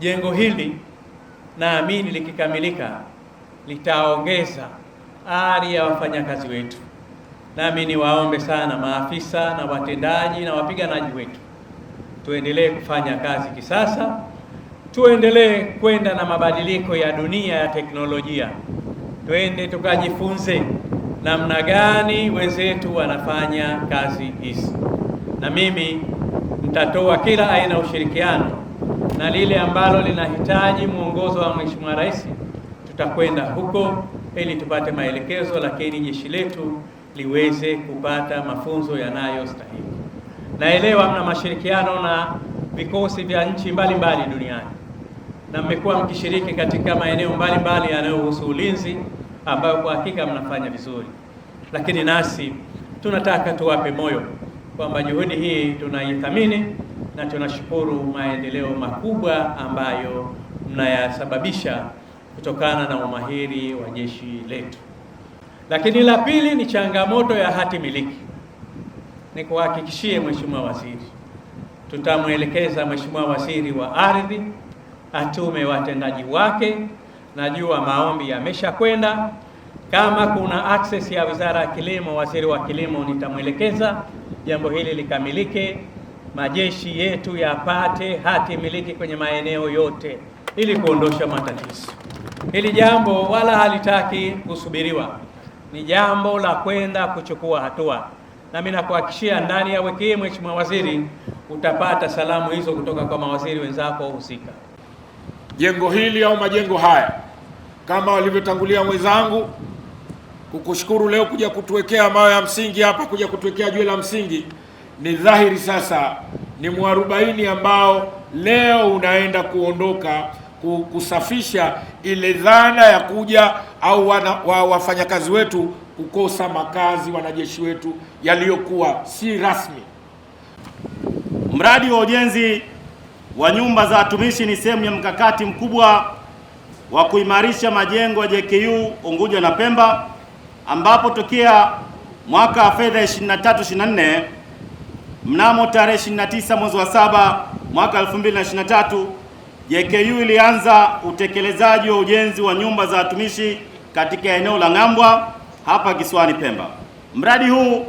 jengo hili naamini likikamilika litaongeza ari ya wafanyakazi wetu. Nami niwaombe sana maafisa na watendaji na wapiganaji wetu, tuendelee kufanya kazi kisasa, tuendelee kwenda na mabadiliko ya dunia ya teknolojia, twende tukajifunze namna gani wenzetu wanafanya kazi hizi, na mimi nitatoa kila aina ushirikiano, na lile ambalo linahitaji mwongozo wa Mheshimiwa Rais tutakwenda huko ili tupate maelekezo, lakini jeshi letu liweze kupata mafunzo yanayostahili. Naelewa mna mashirikiano na vikosi vya nchi mbalimbali duniani na mmekuwa mkishiriki katika maeneo mbalimbali yanayohusu ulinzi, ambayo kwa hakika mnafanya vizuri, lakini nasi tunataka tuwape moyo kwamba juhudi hii tunaithamini na tunashukuru maendeleo makubwa ambayo mnayasababisha kutokana na umahiri wa jeshi letu. Lakini la pili ni changamoto ya hati miliki. Nikuhakikishie Mheshimiwa Waziri, tutamwelekeza Mheshimiwa Waziri wa Ardhi atume watendaji wake. Najua maombi yameshakwenda. Kama kuna access ya Wizara ya Kilimo, Waziri wa Kilimo nitamwelekeza jambo hili likamilike, majeshi yetu yapate hati miliki kwenye maeneo yote ili kuondosha matatizo. Hili jambo wala halitaki kusubiriwa, ni jambo la kwenda kuchukua hatua, na mimi nakuhakikishia ndani ya wiki hii Mheshimiwa Waziri utapata salamu hizo kutoka kwa mawaziri wenzako husika. Jengo hili au majengo haya, kama walivyotangulia mwenzangu, kukushukuru leo kuja kutuwekea mawe ya msingi hapa, kuja kutuwekea jiwe la msingi, ni dhahiri sasa ni mwarobaini ambao leo unaenda kuondoka kusafisha ile dhana ya kuja au wafanyakazi wetu kukosa makazi, wanajeshi wetu, yaliyokuwa si rasmi. Mradi wa ujenzi wa nyumba za watumishi ni sehemu ya mkakati mkubwa wa kuimarisha majengo ya JKU Unguja na Pemba, ambapo tokea mwaka wa fedha 23/24 mnamo tarehe 29 mwezi wa 7 mwaka 2023 JKU ilianza utekelezaji wa ujenzi wa nyumba za watumishi katika eneo la Ng'ambwa hapa kisiwani Pemba. Mradi huu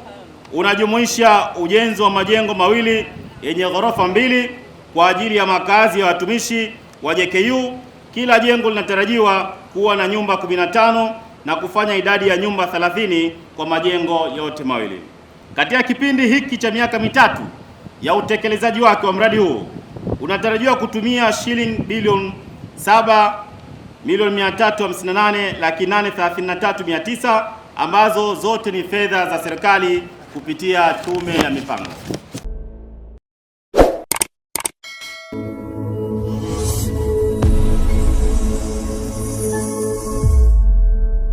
unajumuisha ujenzi wa majengo mawili yenye ghorofa 2 kwa ajili ya makazi ya watumishi wa JKU. Kila jengo linatarajiwa kuwa na nyumba 15 na kufanya idadi ya nyumba 30 kwa majengo yote mawili. Katika kipindi hiki cha miaka mitatu ya utekelezaji wake wa mradi huu unatarajiwa kutumia shilingi bilioni 7,358,833,900 ambazo zote ni fedha za serikali kupitia Tume ya Mipango.